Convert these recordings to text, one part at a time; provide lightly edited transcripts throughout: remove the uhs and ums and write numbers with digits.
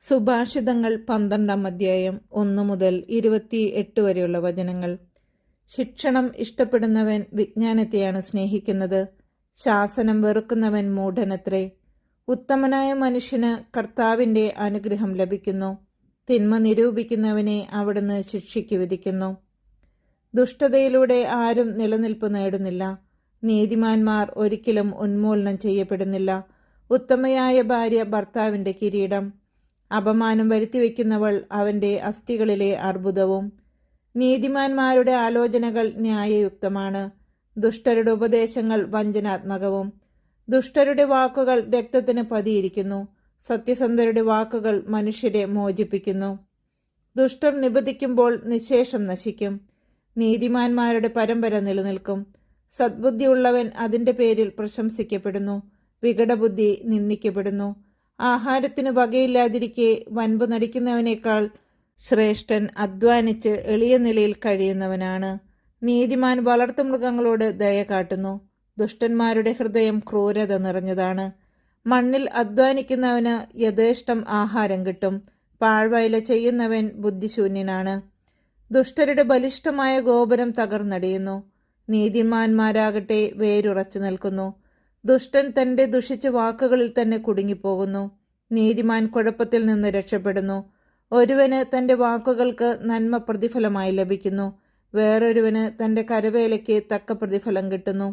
സുഭാഷിതങ്ങൾ 12-ാം അധ്യായം 1 മുതൽ 28 വരെയുള്ള വചനങ്ങൾ. ശിക്ഷണം ഇഷ്ടപ്പെടുന്നവൻ വിജ്ഞാനത്തെയാണ് സ്നേഹിക്കുന്നത്, ശാസനം വെറുക്കുന്നവൻ മൂഢനത്രേ. ഉത്തമനായ മനുഷ്യന് കർത്താവിൻ്റെ അനുഗ്രഹം ലഭിക്കുന്നു, തിന്മ നിരൂപിക്കുന്നവനെ അവിടുന്ന് ശിക്ഷയ്ക്ക് വിധിക്കുന്നു. ദുഷ്ടതയിലൂടെ ആരും നിലനിൽപ്പ് നേടുന്നില്ല, നീതിമാന്മാർ ഒരിക്കലും ഉന്മൂലനം ചെയ്യപ്പെടുന്നില്ല. ഉത്തമയായ ഭാര്യ ഭർത്താവിൻ്റെ കിരീടം, അപമാനം വരുത്തിവെക്കുന്നവൾ അവൻ്റെ അസ്ഥികളിലെ അർബുദവും. നീതിമാന്മാരുടെ ആലോചനകൾ ന്യായയുക്തമാണ്, ദുഷ്ടരുടെ ഉപദേശങ്ങൾ വഞ്ചനാത്മകവും. ദുഷ്ടരുടെ വാക്കുകൾ രക്തത്തിന് പതിയിരിക്കുന്നു, സത്യസന്ധരുടെ വാക്കുകൾ മനുഷ്യരെ മോചിപ്പിക്കുന്നു. ദുഷ്ടർ നിബന്ധിക്കുമ്പോൾ നിശേഷം നശിക്കും, നീതിമാന്മാരുടെ പരമ്പര നിലനിൽക്കും. സദ്ബുദ്ധിയുള്ളവൻ അതിൻ്റെ പേരിൽ പ്രശംസിക്കപ്പെടുന്നു, വികടബുദ്ധി നിന്ദിക്കപ്പെടുന്നു. ആഹാരത്തിന് വകയില്ലാതിരിക്കെ വൻപ് നടിക്കുന്നവനേക്കാൾ ശ്രേഷ്ഠൻ അധ്വാനിച്ച് എളിയ നിലയിൽ കഴിയുന്നവനാണ്. നീതിമാൻ വളർത്തുമൃഗങ്ങളോട് ദയ കാട്ടുന്നു, ദുഷ്ടന്മാരുടെ ഹൃദയം ക്രൂരത നിറഞ്ഞതാണ്. മണ്ണിൽ അധ്വാനിക്കുന്നവന് യഥേഷ്ടം ആഹാരം കിട്ടും, പാഴ്വയല ചെയ്യുന്നവൻ ബുദ്ധിശൂന്യനാണ്. ദുഷ്ടരുടെ ബലിഷ്ഠമായ ഗോപുരം തകർന്നടിയുന്നു, നീതിമാന്മാരാകട്ടെ വേരുറച്ചു നിൽക്കുന്നു. ദുഷ്ടൻ തൻ്റെ ദുഷിച്ച വാക്കുകളിൽ തന്നെ കുടുങ്ങിപ്പോകുന്നു, നീതിമാൻ കുഴപ്പത്തിൽ നിന്ന് രക്ഷപ്പെടുന്നു. ഒരുവന് തൻ്റെ വാക്കുകൾക്ക് നന്മ പ്രതിഫലമായി ലഭിക്കുന്നു, വേറൊരുവന് തൻ്റെ കരവേലയ്ക്ക് തക്ക പ്രതിഫലം കിട്ടുന്നു.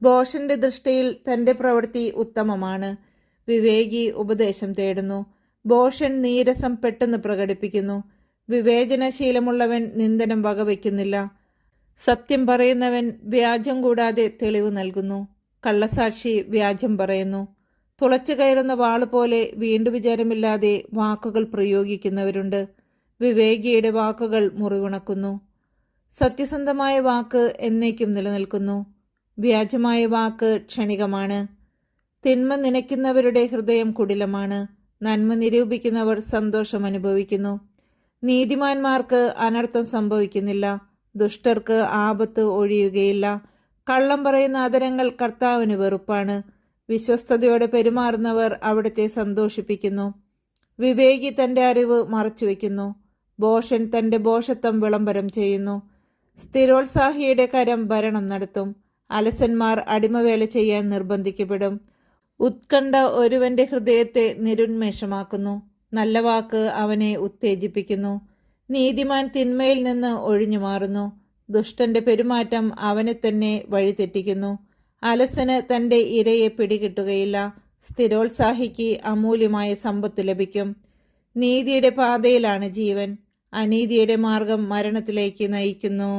ഭോഷന്റെ ദൃഷ്ടിയിൽ തൻ്റെ പ്രവൃത്തി ഉത്തമമാണ്, വിവേകി ഉപദേശം തേടുന്നു. ഭോഷൻ നീരസം പെട്ടെന്ന് പ്രകടിപ്പിക്കുന്നു, വിവേചനശീലമുള്ളവൻ നിന്ദനം വകവയ്ക്കുന്നില്ല. സത്യം പറയുന്നവൻ വ്യാജം കൂടാതെ തെളിവ് നൽകുന്നു, കള്ളസാക്ഷി വ്യാജം പറയുന്നു. തുളച്ചു കയറുന്ന വാളുപോലെ വീണ്ടു വിചാരമില്ലാതെ വാക്കുകൾ പ്രയോഗിക്കുന്നവരുണ്ട്, വിവേകിയുടെ വാക്കുകൾ മുറിവുണക്കുന്നു. സത്യസന്ധമായ വാക്ക് എന്നേക്കും നിലനിൽക്കുന്നു, വ്യാജമായ വാക്ക് ക്ഷണികമാണ്. തിന്മ നനയ്ക്കുന്നവരുടെ ഹൃദയം കുടിലമാണ്, നന്മ നിരൂപിക്കുന്നവർ സന്തോഷം അനുഭവിക്കുന്നു. നീതിമാന്മാർക്ക് അനർത്ഥം സംഭവിക്കുന്നില്ല, ദുഷ്ടർക്ക് ആപത്ത് ഒഴിയുകയില്ല. കള്ളം പറയുന്ന അധരങ്ങൾ കർത്താവിന് വെറുപ്പാണ്, വിശ്വസ്തയോടെ പെരുമാറുന്നവർ അവിടുത്തെ സന്തോഷിപ്പിക്കുന്നു. വിവേകി തൻ്റെ അറിവ് മറച്ചുവെക്കുന്നു, ഭോഷൻ തൻ്റെ ഭോഷത്വം വിളംബരം ചെയ്യുന്നു. സ്ഥിരോത്സാഹിയുടെ കരം ഭരണം നടത്തും, അലസന്മാർ അടിമവേല ചെയ്യാൻ നിർബന്ധിക്കപ്പെടും. ഉത്കണ്ഠ ഒരുവന്റെ ഹൃദയത്തെ നിരുന്മേഷമാക്കുന്നു, നല്ല വാക്ക് അവനെ ഉത്തേജിപ്പിക്കുന്നു. നീതിമാൻ തിന്മയിൽ നിന്ന് ഒഴിഞ്ഞു മാറുന്നു, ദുഷ്ടന്റെ പെരുമാറ്റം അവനെ തന്നെ വഴിതെറ്റിക്കുന്നു. അലസന് തൻ്റെ ഇരയെ പിടികിട്ടുകയില്ല, സ്ഥിരോത്സാഹിക്ക് അമൂല്യമായ സമ്പത്ത് ലഭിക്കും. നീതിയുടെ പാതയിലാണ് ജീവൻ, അനീതിയുടെ മാർഗം മരണത്തിലേക്ക് നയിക്കുന്നു.